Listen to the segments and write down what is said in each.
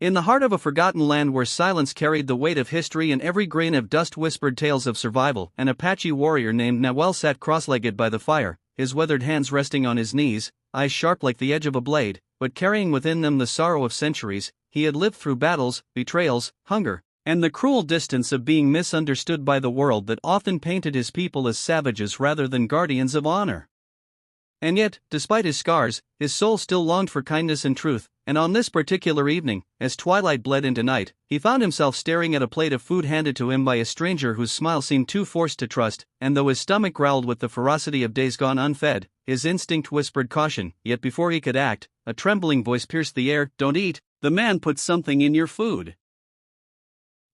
In the heart of a forgotten land where silence carried the weight of history and every grain of dust whispered tales of survival, an Apache warrior named Nahuel sat cross-legged by the fire, his weathered hands resting on his knees, eyes sharp like the edge of a blade, but carrying within them the sorrow of centuries. He had lived through battles, betrayals, hunger, and the cruel distance of being misunderstood by the world that often painted his people as savages rather than guardians of honor. And yet, despite his scars, his soul still longed for kindness and truth, and on this particular evening, as twilight bled into night, he found himself staring at a plate of food handed to him by a stranger whose smile seemed too forced to trust, and though his stomach growled with the ferocity of days gone unfed, his instinct whispered caution. Yet before he could act, a trembling voice pierced the air. "Don't eat, the man put something in your food."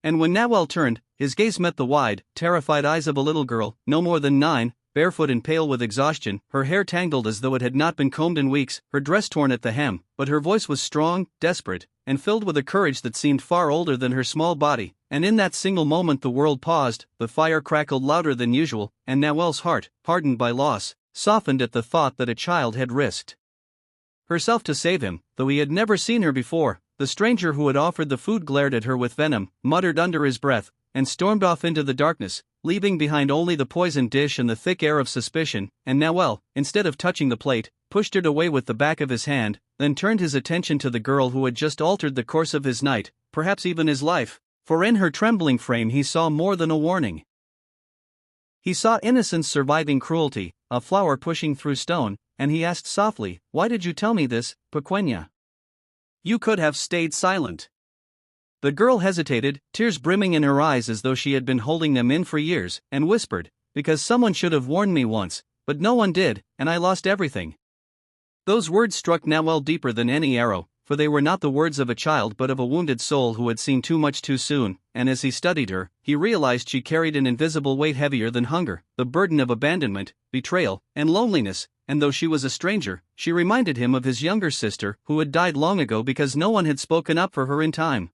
And when Nahuel turned, his gaze met the wide, terrified eyes of a little girl, no more than 9, barefoot and pale with exhaustion, her hair tangled as though it had not been combed in weeks, her dress torn at the hem, but her voice was strong, desperate, and filled with a courage that seemed far older than her small body. And in that single moment the world paused, the fire crackled louder than usual, and Nahuel's heart, hardened by loss, softened at the thought that a child had risked herself to save him, though he had never seen her before. The stranger who had offered the food glared at her with venom, muttered under his breath, and stormed off into the darkness, leaving behind only the poisoned dish and the thick air of suspicion. And Nahuel, instead of touching the plate, pushed it away with the back of his hand, then turned his attention to the girl who had just altered the course of his night, perhaps even his life, for in her trembling frame he saw more than a warning. He saw innocence surviving cruelty, a flower pushing through stone, and he asked softly, "Why did you tell me this, Pequeña? You could have stayed silent." The girl hesitated, tears brimming in her eyes as though she had been holding them in for years, and whispered, "Because someone should have warned me once, but no one did, and I lost everything." Those words struck Nahuel deeper than any arrow, for they were not the words of a child but of a wounded soul who had seen too much too soon, and as he studied her, he realized she carried an invisible weight heavier than hunger, the burden of abandonment, betrayal, and loneliness. And though she was a stranger, she reminded him of his younger sister who had died long ago because no one had spoken up for her in time.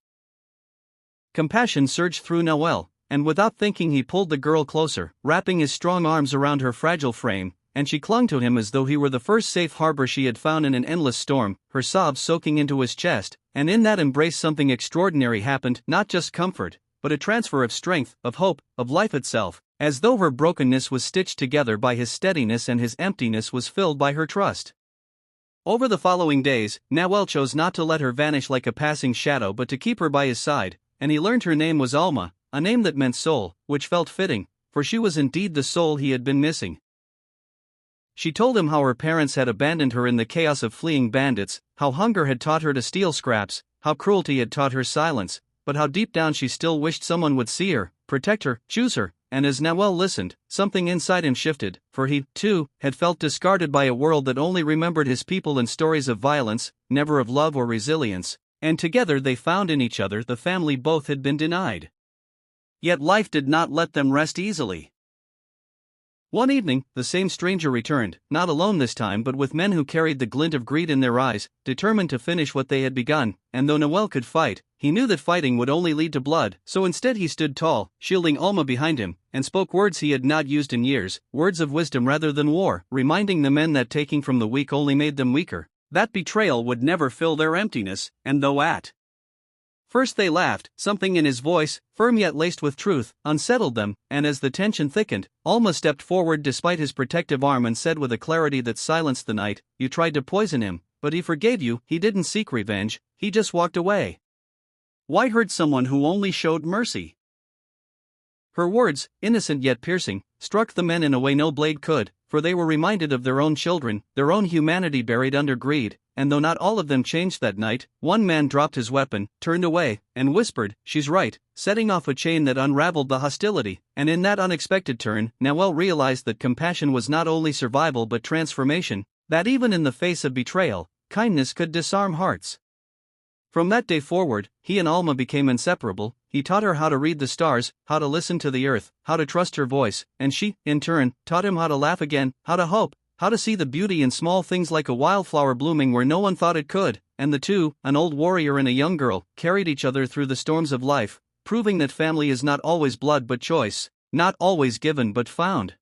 Compassion surged through Nahuel, and without thinking he pulled the girl closer, wrapping his strong arms around her fragile frame, and she clung to him as though he were the first safe harbor she had found in an endless storm, her sobs soaking into his chest. And in that embrace something extraordinary happened, not just comfort, but a transfer of strength, of hope, of life itself, as though her brokenness was stitched together by his steadiness and his emptiness was filled by her trust. Over the following days, Nahuel chose not to let her vanish like a passing shadow but to keep her by his side, and he learned her name was Alma, a name that meant soul, which felt fitting, for she was indeed the soul he had been missing. She told him how her parents had abandoned her in the chaos of fleeing bandits, how hunger had taught her to steal scraps, how cruelty had taught her silence, but how deep down she still wished someone would see her, protect her, choose her. And as Nahuel listened, something inside him shifted, for he, too, had felt discarded by a world that only remembered his people in stories of violence, never of love or resilience, and together they found in each other the family both had been denied. Yet life did not let them rest easily. One evening, the same stranger returned, not alone this time but with men who carried the glint of greed in their eyes, determined to finish what they had begun. And though Nahuel could fight, he knew that fighting would only lead to blood, so instead he stood tall, shielding Alma behind him, and spoke words he had not used in years, words of wisdom rather than war, reminding the men that taking from the weak only made them weaker, that betrayal would never fill their emptiness, and though at first they laughed, something in his voice, firm yet laced with truth, unsettled them, and as the tension thickened, Alma stepped forward despite his protective arm and said with a clarity that silenced the night, "You tried to poison him, but he forgave you. He didn't seek revenge, he just walked away. Why hurt someone who only showed mercy?" Her words, innocent yet piercing, struck the men in a way no blade could, for they were reminded of their own children, their own humanity buried under greed. And though not all of them changed that night, one man dropped his weapon, turned away, and whispered, "She's right," setting off a chain that unraveled the hostility. And in that unexpected turn, Nahuel realized that compassion was not only survival but transformation, that even in the face of betrayal, kindness could disarm hearts. From that day forward, he and Alma became inseparable. He taught her how to read the stars, how to listen to the earth, how to trust her voice, and she, in turn, taught him how to laugh again, how to hope, how to see the beauty in small things like a wildflower blooming where no one thought it could. And the two, an old warrior and a young girl, carried each other through the storms of life, proving that family is not always blood but choice, not always given but found.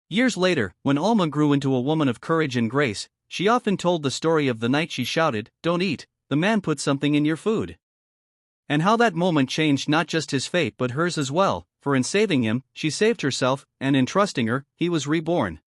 Years later, when Alma grew into a woman of courage and grace, she often told the story of the night she shouted, "Don't eat," the man put something in your food. And how that moment changed not just his fate but hers as well, for in saving him, she saved herself, and in trusting her, he was reborn.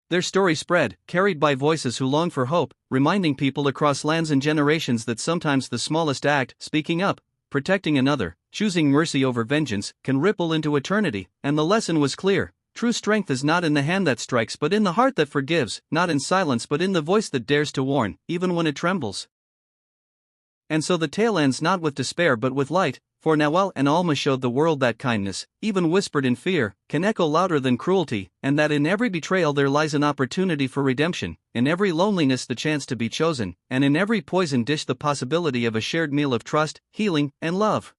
Their story spread, carried by voices who long for hope, reminding people across lands and generations that sometimes the smallest act, speaking up, protecting another, choosing mercy over vengeance, can ripple into eternity. And the lesson was clear: true strength is not in the hand that strikes but in the heart that forgives, not in silence but in the voice that dares to warn, even when it trembles. And so the tale ends not with despair but with light, for Nawal and Alma showed the world that kindness, even whispered in fear, can echo louder than cruelty, and that in every betrayal there lies an opportunity for redemption, in every loneliness the chance to be chosen, and in every poisoned dish the possibility of a shared meal of trust, healing, and love.